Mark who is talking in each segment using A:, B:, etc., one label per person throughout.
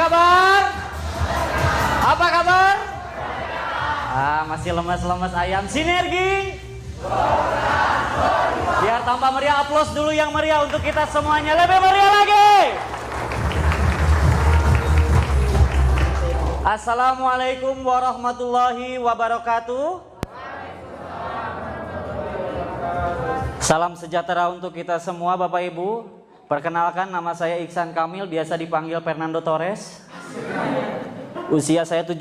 A: kabar? Apa kabar? Masih lemas-lemas ayam. Sinergi. Biar tambah meriah, aplaus dulu yang meriah untuk kita semuanya. Lebih meriah lagi. Assalamualaikum warahmatullahi wabarakatuh. Salam sejahtera untuk kita semua Bapak Ibu. Perkenalkan, nama saya Iksan Kamil, biasa dipanggil Fernando Torres. Usia saya 17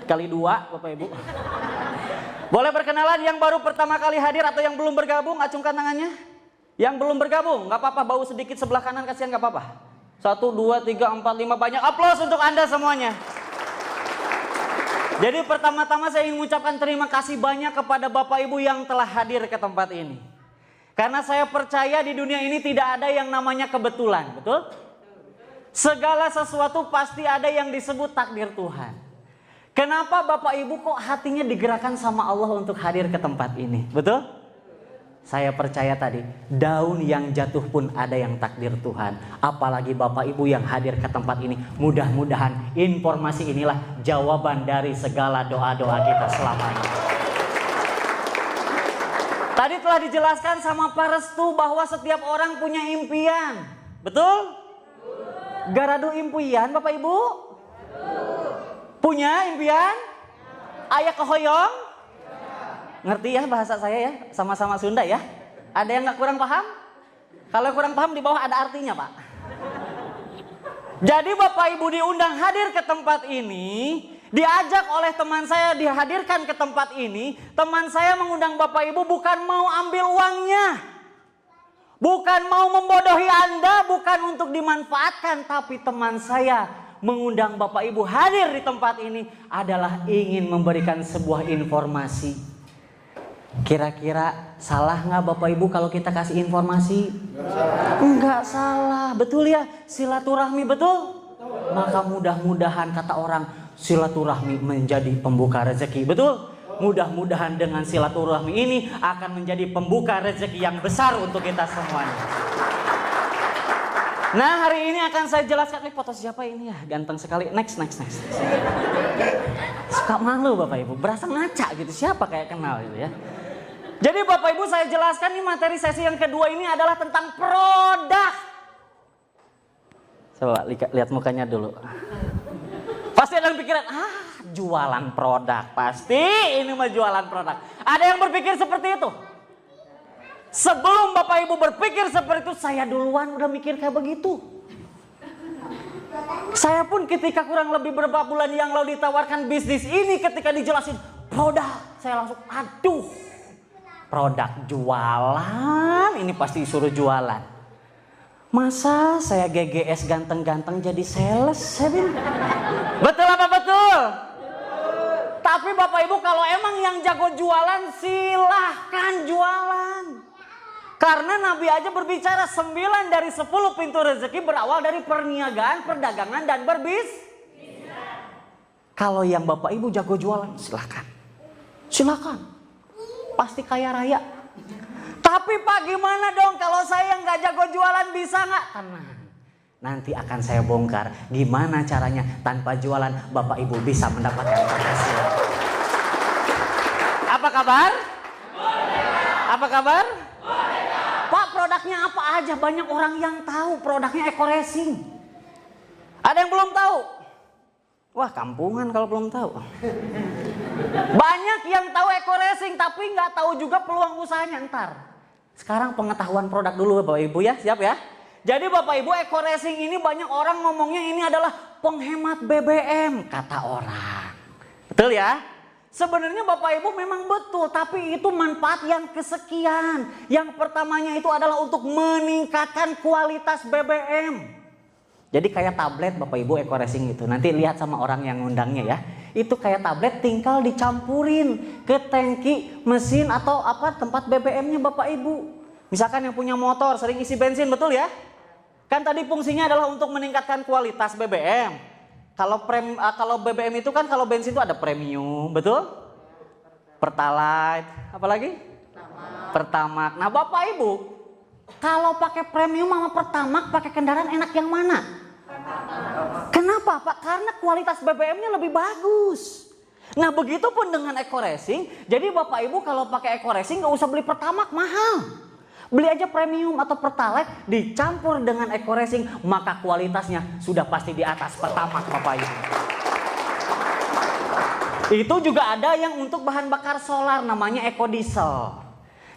A: kali 2 Bapak Ibu. Boleh perkenalan yang baru pertama kali hadir atau yang belum bergabung, acungkan tangannya. Yang belum bergabung, nggak apa-apa, bau sedikit sebelah kanan, kasihan nggak apa-apa. 1, 2, 3, 4, 5, banyak aplaus untuk Anda semuanya. Jadi pertama-tama saya ingin mengucapkan terima kasih banyak kepada Bapak Ibu yang telah hadir ke tempat ini. Karena saya percaya di dunia ini tidak ada yang namanya kebetulan, betul? Segala sesuatu pasti ada yang disebut takdir Tuhan. Kenapa Bapak Ibu kok hatinya digerakkan sama Allah untuk hadir ke tempat ini, betul? Saya percaya tadi, daun yang jatuh pun ada yang takdir Tuhan. Apalagi Bapak Ibu yang hadir ke tempat ini. Mudah-mudahan informasi inilah jawaban dari segala doa-doa kita selama ini. Tadi telah dijelaskan sama Pak Restu bahwa setiap orang punya impian. Betul? Garadu impian Bapak Ibu? Punya impian? Aya kehoyong? Ngerti ya bahasa saya ya? Sama-sama Sunda ya? Ada yang gak kurang paham? Kalau kurang paham di bawah ada artinya Pak. Jadi Bapak Ibu diundang hadir ke tempat ini. Diajak oleh teman saya dihadirkan ke tempat ini. Teman saya mengundang Bapak Ibu bukan mau ambil uangnya. Bukan mau membodohi Anda, bukan untuk dimanfaatkan. Tapi teman saya mengundang Bapak Ibu hadir di tempat ini adalah ingin memberikan sebuah informasi. Kira-kira salah nggak Bapak Ibu kalau kita kasih informasi? Enggak salah, betul ya? Silaturahmi, betul? Maka mudah-mudahan kata orang, silaturahmi menjadi pembuka rezeki, betul? Mudah-mudahan dengan silaturahmi ini akan menjadi pembuka rezeki yang besar untuk kita semuanya. Nah, hari ini akan saya jelaskan. Ini foto siapa ini ya? Ganteng sekali. Next. Suka malu Bapak Ibu, berasa ngaca gitu. Siapa kayak kenal gitu ya. Jadi Bapak Ibu saya jelaskan nih materi sesi yang kedua ini adalah tentang produk. Coba lihat mukanya dulu. Pasti ada yang pikiran, jualan produk. Pasti ini mah jualan produk. Ada yang berpikir seperti itu? Sebelum Bapak Ibu berpikir seperti itu, saya duluan udah mikir kayak begitu. Saya pun ketika kurang lebih beberapa bulan yang lalu ditawarkan bisnis ini, ketika dijelasin produk, saya langsung aduh. Produk jualan, ini pasti suruh jualan. Masa saya GGS ganteng-ganteng jadi sales? Betul apa betul? Tapi Bapak Ibu kalau emang yang jago jualan silahkan jualan. Karena Nabi aja berbicara 9 dari 10 pintu rezeki berawal dari perniagaan, perdagangan dan berbisnis. Kalau yang Bapak Ibu jago jualan silahkan. Silakan. Pasti kaya raya. Tapi Pak gimana dong kalau saya nggak jago jualan bisa nggak? Tenang. Nanti akan saya bongkar gimana caranya tanpa jualan Bapak Ibu bisa mendapatkan penghasilan. Apa kabar? Apa kabar? Pak produknya apa aja? Banyak orang yang tahu produknya Eco Racing. Ada yang belum tahu? Wah kampungan kalau belum tahu. Banyak yang tahu Eco Racing tapi nggak tahu juga peluang usahanya ntar. Sekarang pengetahuan produk dulu Bapak Ibu ya, siap ya? Jadi Bapak Ibu Eco Racing ini banyak orang ngomongnya ini adalah penghemat BBM kata orang. Betul ya? Sebenarnya Bapak Ibu memang betul, tapi itu manfaat yang kesekian. Yang pertamanya itu adalah untuk meningkatkan kualitas BBM. Jadi kayak tablet Bapak Ibu Eco Racing itu. Nanti lihat sama orang yang ngundangnya ya. Itu kayak tablet tinggal dicampurin ke tangki mesin atau apa tempat BBM-nya Bapak Ibu. Misalkan yang punya motor sering isi bensin, betul ya? Kan tadi fungsinya adalah untuk meningkatkan kualitas BBM. Kalau BBM itu kan kalau bensin itu ada premium, betul? Pertalite, apa lagi? Pertamax. Nah Bapak Ibu, kalau pakai premium sama Pertamax pakai kendaraan enak yang mana? Kenapa Pak? Karena kualitas BBM-nya lebih bagus. Nah begitupun dengan eco-racing. Jadi Bapak Ibu kalau pakai eco-racing nggak usah beli Pertamax mahal. Beli aja premium atau Pertalite dicampur dengan eco-racing, maka kualitasnya sudah pasti di atas Pertamax Bapak Ibu. Itu juga ada yang untuk bahan bakar solar namanya eco-diesel.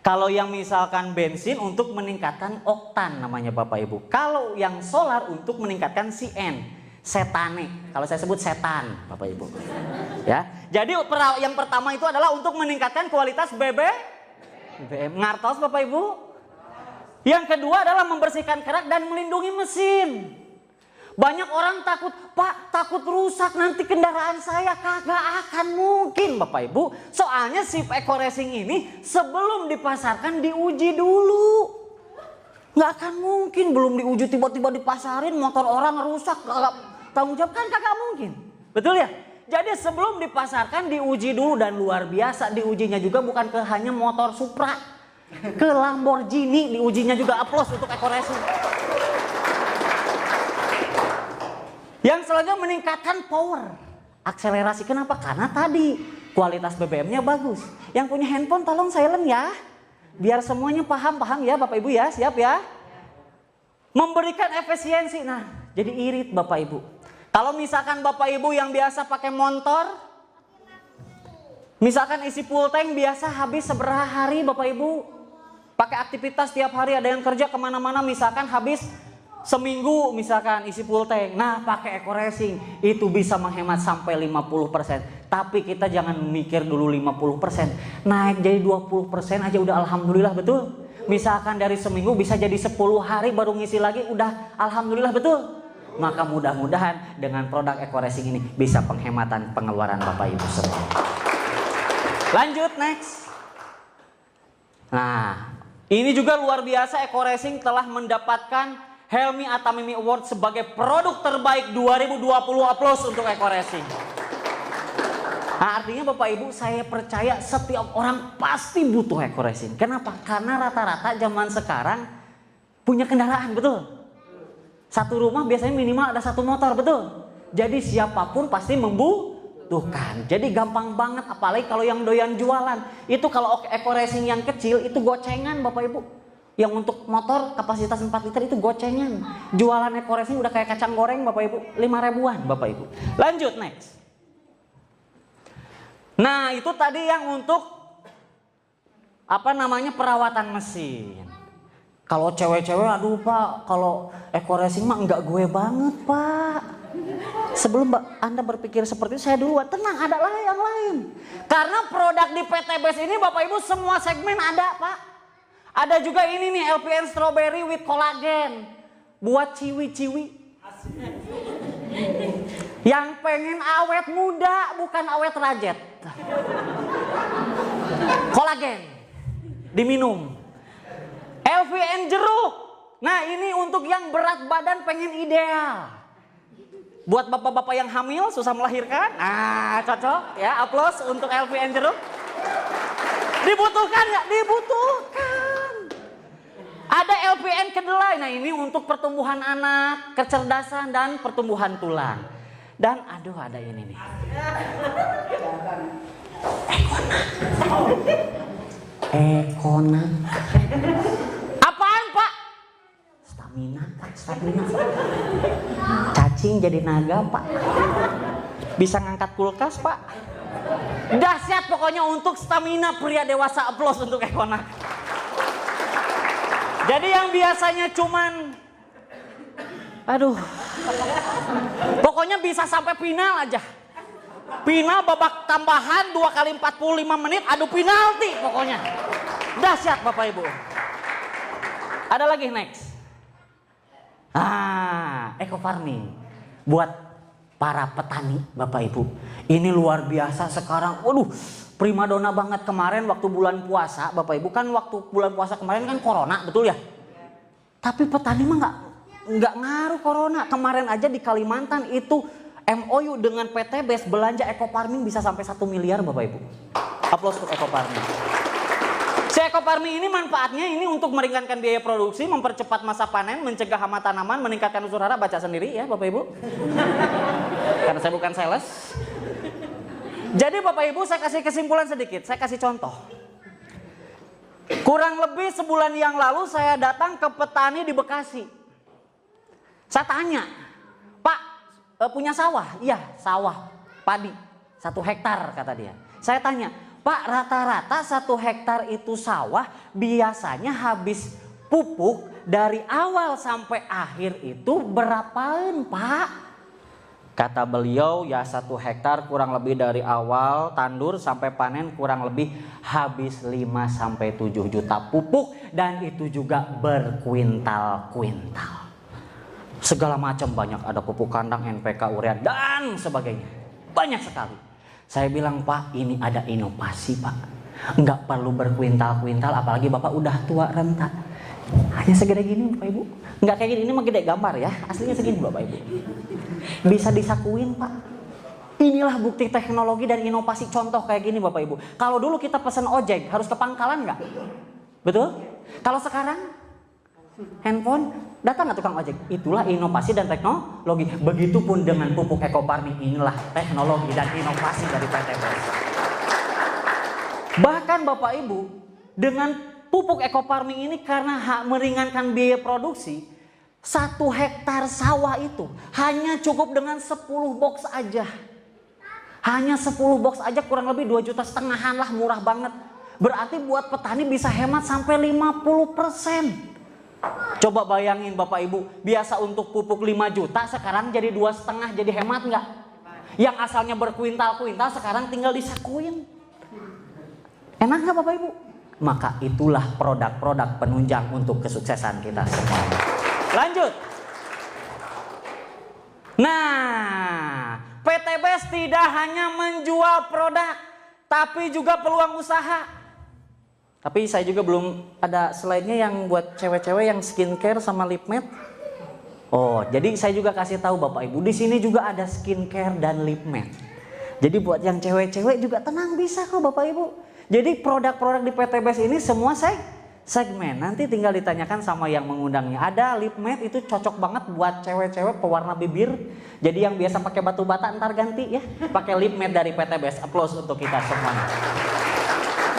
A: Kalau yang misalkan bensin untuk meningkatkan oktan namanya Bapak Ibu. Kalau yang solar untuk meningkatkan CN, setane. Kalau saya sebut setan Bapak Ibu. Ya. Jadi yang pertama itu adalah untuk meningkatkan kualitas BBM. Ngartos Bapak Ibu. Yang kedua adalah membersihkan kerak dan melindungi mesin. Banyak orang takut, Pak takut rusak nanti kendaraan saya. Kagak akan mungkin Bapak Ibu. Soalnya si eco-racing ini sebelum dipasarkan diuji dulu. Nggak akan mungkin belum diuji tiba-tiba dipasarin motor orang rusak. Kagak tanggung jawab kan kagak mungkin. Betul ya? Jadi sebelum dipasarkan diuji dulu dan luar biasa diujinya juga bukan ke hanya motor Supra. Ke Lamborghini diujinya juga aplaus untuk eco-racing. Yang selanjutnya meningkatkan power, akselerasi. Kenapa? Karena tadi kualitas BBM-nya bagus. Yang punya handphone tolong silent ya, biar semuanya paham ya Bapak Ibu ya, siap ya. Memberikan efisiensi. Nah, jadi irit Bapak Ibu. Kalau misalkan Bapak Ibu yang biasa pakai motor, misalkan isi full tank biasa habis seberapa hari Bapak Ibu, pakai aktivitas tiap hari ada yang kerja kemana-mana misalkan habis seminggu misalkan isi full tank. Nah pakai eco-racing itu bisa menghemat sampai 50%. Tapi kita jangan mikir dulu 50%. Naik jadi 20% aja udah alhamdulillah, betul. Misalkan dari seminggu bisa jadi 10 hari baru ngisi lagi udah alhamdulillah, betul. Maka mudah-mudahan dengan produk eco-racing ini bisa penghematan pengeluaran Bapak Ibu semua. Lanjut next. Nah ini juga luar biasa, eco-racing telah mendapatkan Helmi Atamimi Award sebagai produk terbaik 2020. Aplaus untuk eco-racing. Nah, artinya Bapak Ibu saya percaya setiap orang pasti butuh eco-racing. Kenapa? Karena rata-rata zaman sekarang punya kendaraan, betul? Satu rumah biasanya minimal ada satu motor, betul? Jadi siapapun pasti membutuhkan. Jadi gampang banget, apalagi kalau yang doyan jualan. Itu kalau eco-racing yang kecil itu gocengan Bapak Ibu. Yang untuk motor kapasitas 4 liter itu gocengan. Jualan eco-racing udah kayak kacang goreng Bapak Ibu. 5 ribuan Bapak Ibu. Lanjut next. Nah itu tadi yang untuk apa namanya perawatan mesin. Kalau cewek-cewek aduh Pak, kalau eco-racing mah enggak gue banget Pak. Sebelum Anda berpikir seperti itu saya duluan. Tenang, ada lah yang lain. Karena produk di PT BES ini Bapak Ibu semua segmen ada Pak. Ada juga ini nih LPN Strawberry with Collagen. Buat ciwi-ciwi. Yang pengen awet muda bukan awet rajet. Kolagen. Diminum. LPN jeruk. Nah ini untuk yang berat badan pengen ideal. Buat bapak-bapak yang hamil susah melahirkan. Nah cocok ya, aplaus untuk LPN jeruk. Dibutuhkan nggak? Dibutuhkan. Ada LPN kedelai. Nah ini untuk pertumbuhan anak, kecerdasan dan pertumbuhan tulang. Dan aduh ada ini nih. Ekonak. Apaan Pak? Stamina Pak, stamina. Cacing jadi naga Pak. Bisa ngangkat kulkas Pak. Dahsyat pokoknya untuk stamina pria dewasa. Aplaus untuk Ekonak. Jadi yang biasanya cuman aduh. Pokoknya bisa sampai final aja. Final babak tambahan 2 kali 45 menit adu penalti pokoknya. Dahsyat Bapak Ibu. Ada lagi next. Eco farming buat para petani Bapak Ibu. Ini luar biasa sekarang. Waduh, primadona banget kemarin waktu bulan puasa Bapak Ibu. Kan waktu bulan puasa kemarin kan corona, betul ya? Tapi petani mah nggak ngaruh corona. Kemarin aja di Kalimantan itu MOU dengan PT BES belanja eco farming bisa sampai 1 miliar Bapak Ibu. Aplaus untuk eco farming. Si Ekoparmi ini manfaatnya ini untuk meringankan biaya produksi, mempercepat masa panen, mencegah hama tanaman, meningkatkan unsur hara. Baca sendiri ya Bapak Ibu. Karena saya bukan sales. Jadi Bapak Ibu, saya kasih kesimpulan sedikit, saya kasih contoh. Kurang lebih sebulan yang lalu saya datang ke petani di Bekasi. Saya tanya, Pak, punya sawah? Iya, sawah, padi, 1 hektar kata dia. Saya tanya, Pak, rata-rata 1 hektar itu sawah biasanya habis pupuk dari awal sampai akhir itu berapaan, Pak? Kata beliau, ya 1 hektar kurang lebih dari awal tandur sampai panen kurang lebih habis 5 sampai 7 juta pupuk, dan itu juga berkuintal-kuintal. Segala macam banyak, ada pupuk kandang, NPK, urea dan sebagainya. Banyak sekali. Saya bilang, Pak, ini ada inovasi, Pak. Enggak perlu berkuintal-kuintal, apalagi Bapak udah tua renta. Hanya segede gini Bapak Ibu. Enggak kayak gini, ini mah gede gambar ya. Aslinya segini Bapak Ibu. Bisa disakuin, Pak. Inilah bukti teknologi dan inovasi, contoh kayak gini Bapak Ibu. Kalau dulu kita pesan ojek harus ke pangkalan nggak? Betul? Kalau sekarang handphone, datang nggak tukang ojek? Itulah inovasi dan teknologi. Begitupun dengan pupuk Ekoparmi, inilah teknologi dan inovasi dari PTBS. Bahkan Bapak Ibu, dengan pupuk Ekoparmi ini karena meringankan biaya produksi, 1 hektar sawah itu hanya cukup dengan 10 box aja. Hanya 10 box aja kurang lebih 2,5 juta lah, murah banget. Berarti buat petani bisa hemat sampai 50%. Coba bayangin Bapak Ibu, biasa untuk pupuk 5 juta sekarang jadi 2,5, jadi hemat nggak? Yang asalnya berkuintal-kuintal sekarang tinggal disakuin. Enak nggak Bapak Ibu? Maka itulah produk-produk penunjang untuk kesuksesan kita semua. Lanjut. Nah, PTBS tidak hanya menjual produk, tapi juga peluang usaha. Tapi saya juga belum ada slide-nya yang buat cewek-cewek yang skincare sama lip matte. Oh, jadi saya juga kasih tahu Bapak Ibu, di sini juga ada skincare dan lip matte. Jadi buat yang cewek-cewek juga tenang, bisa kok Bapak Ibu. Jadi produk-produk di PTBS ini semua segmen. Nanti tinggal ditanyakan sama yang mengundangnya. Ada lip matte itu cocok banget buat cewek-cewek pewarna bibir. Jadi yang biasa pakai batu bata ntar ganti ya, pakai lip matte dari PTBS. Applause untuk kita semuanya.